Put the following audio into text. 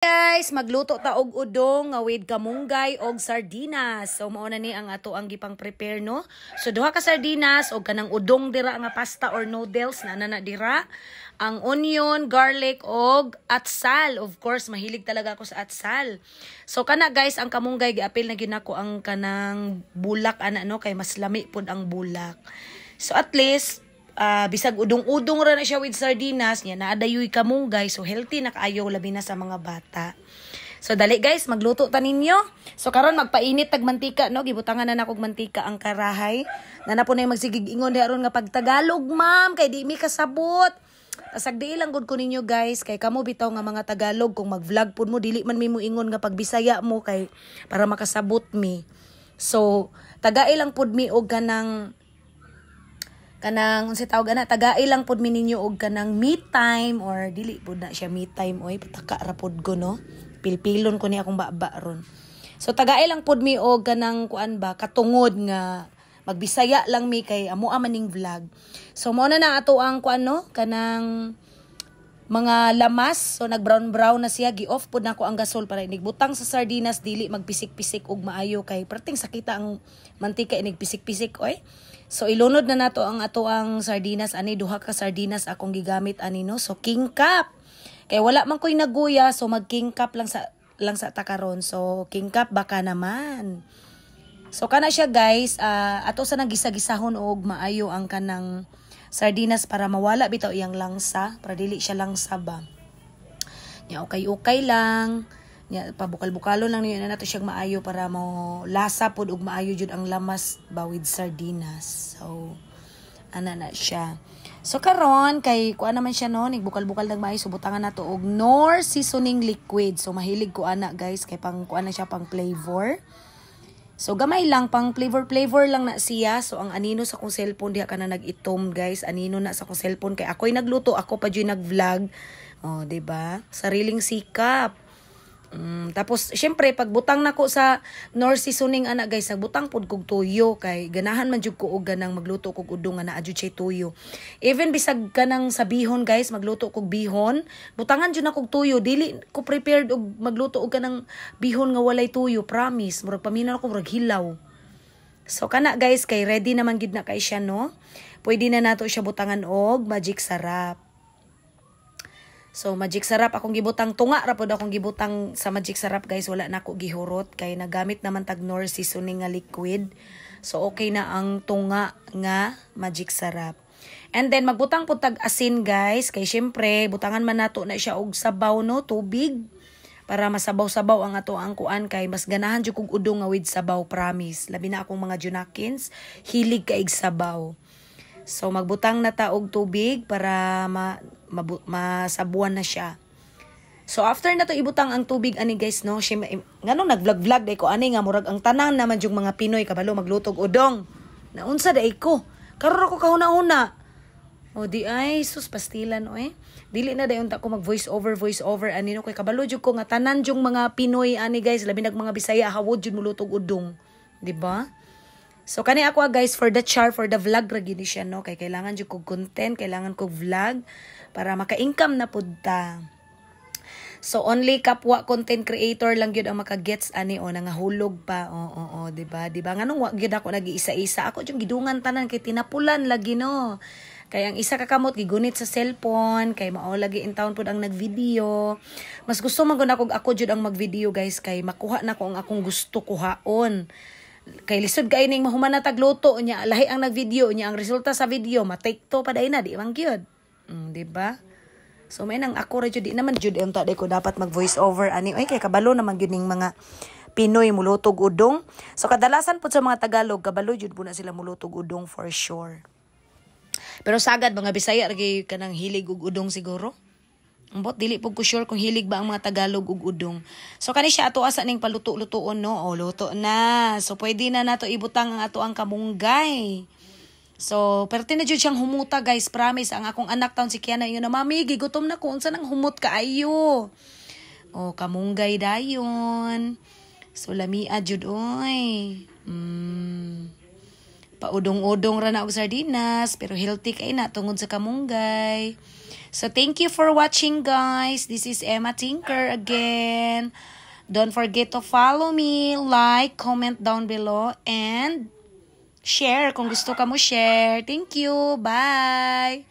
Guys, magluto ta og udong nga with kamunggay og sardinas. So mao na ni ang ato ang gipang prepare no. So duha ka sardinas og kanang udong dira nga pasta or noodles na dira. Ang onion, garlic og atsal. Of course, mahilig talaga ako sa atsal. So kana guys, ang kamunggay giapil na gyud nako ang kanang bulak ana no kay mas lami pud ang bulak. So at least bisag udong-udong ra na siya with sardinas niya naadayoy kamunggay, so healthy na kaayo labi na sa mga bata. So dali guys, magluto ta ninyo. So karon magpainit tag mantika no, gibutangan na nako og mantika ang karahay. Na po na magsigig ingon di aron nga pag Tagalog ma'am kay di mi kasabot. Asagdi lang gud ko ninyo guys kay kamo bitaw nga mga Tagalog kung mag-vlog pud mo dili man mi mo ingon nga pag Bisaya mo kay para makasabot mi. So tagai lang pud mi og kanang unsa tawag ana, tagai lang pud mi ninyo og kanang me time or dili pud na siya me time oy pataka ra pud ko no, pilpilon ko ni akong baba ron. So tagai lang pud mi og kanang kuan ba katungod nga magbisaya lang mi kay amo maning vlog. So mo na ato ang kuan no kanang mga lamas, so nag-brown na siya, gi-off pud nako ang gasol para inigbutang sa sardinas dili magpisik-pisik og maayo kay perting sakita ang mantika inigpisik-pisik oy. So ilunod na nato ang ato ang sardinas ani, duha ka sardinas akong gigamit ani no. So king cup. Kay wala man koy naguya, so mag king cup lang sa takaron. So king cup baka naman. So kana siya guys, ato sa nagisa-gisahon og maayo ang kanang sardinas para mawala bitaw iyang langsa, para dili siya langsa ba. Nya okay lang. Nya pabukal-bukalo lang niyo na nato siyang maayo para mo lasa pud ug maayo jud ang lamas ba with sardinas. So ana na siya. So karon kay kuan naman siya no, nigbukal-bukal lang maayo, subutangan nato og Knorr seasoning liquid. So mahilig ko ana guys kay pang kuan na siya pang flavor. So gamay lang pang flavor lang na siya. So ang anino sa kong cellphone diha kana nag-itom guys, anino na sa kong cellphone kay ako'y nagluto, ako pa jud nag-vlog. Oh, di ba? Sariling sikap. Tapos syempre pagbutang nako sa Knorr seasoning ana guys, nagbutang pud kog tuyo kay ganahan man jud ko og ganang magluto kog udong nga naa jud siya tuyo. Even bisag kanang sa bihon guys, magluto kog bihon, butangan jud na kog tuyo, dili ko prepared og magluto og kanang bihon nga walay tuyo, promise, murag paminaw ko murag hilaw. So kana guys, kay ready naman gid na kay siya no. Pwede na nato siya butangan og magic sarap. So magic sarap akong gibutang, tunga ra pud akong gibutang sa magic sarap guys, wala na ako gihurot kay nagamit naman tag Knorr seasoning nga liquid. So okay na ang tunga nga magic sarap. And then magbutang pud tag asin guys, kay syempre butangan man nato na siya og sabaw no, tubig para masabaw-sabaw ang ato ang kuan kay mas ganahan jud kog udong nga with sabaw, promise. Labi na akong mga Junakins, hilig kaig sabaw. So magbutang na ta og tubig para masabuan na siya. So after na to ibutang ang tubig ani guys no, nganong nag-vlog day ko ani nga murag ang tanan naman jung mga Pinoy kabalo maglutog udong. Naunsa day ko? Karon ako kahuna-una. O di ay sus pastilan oy. Dili na dayon ta ko mag voice over ani no kay kabalo jud ko nga tanan jung mga Pinoy ani guys, labi nag mga Bisaya hawod jud mulutog udong, di ba? So kani ako guys for the vlog ra gid siya no, kay kailangan jud kog content, kailangan kog vlog para maka-income na pud ta. So only kapwa content creator lang gyud ang maka-gets ani o nangahulog pa. Di ba? Di ba nganong wa gyud ako nag-iisa-isa. Ako jung gidungan tanan kay tinapulan lagi no. Kay ang isa ka kamot gigunit sa cellphone, kay mao lagi in town pud ang nagvideo. Mas gusto man gud ako jud ang magvideo guys kay makuha na ko ang akong gusto kuhaon. Kay lisod kay ning mahuman na tagluto nya, lahi ang nagvideo nya, ang resulta sa video ma-take to pa day na di man gyud. Di ba? So may nang ako ra jud di naman jud unta day ko dapat mag voice over ani oy kay kabalo naman gyud ning mga Pinoy mulutog udong. So kadalasan pud sa mga Tagalog kabalo jud po na sila mulutog udong for sure. Pero sagad mga Bisaya lagi kanang hilig og udong siguro. Ambot dili pud ko sure kung hilig ba ang mga Tagalog og udong. So kani siya ato asa ning paluto-lutoon no. O luto na. So pwede na nato ibutang ang ato ang kamunggay. So perti na jud siyang humuta guys, promise. Ang akong anak taon si Kiana ingon na mami gigutom na ko unsa nang humot kaayo. O kamunggay dayon. So lamia jud oy. Paudong-udong ra na og sardinas pero healthy kay na tungod sa kamunggay. So thank you for watching, guys. This is Emma Tinker again. Don't forget to follow me, like, comment down below, and share kung gusto ka mo share. Thank you. Bye.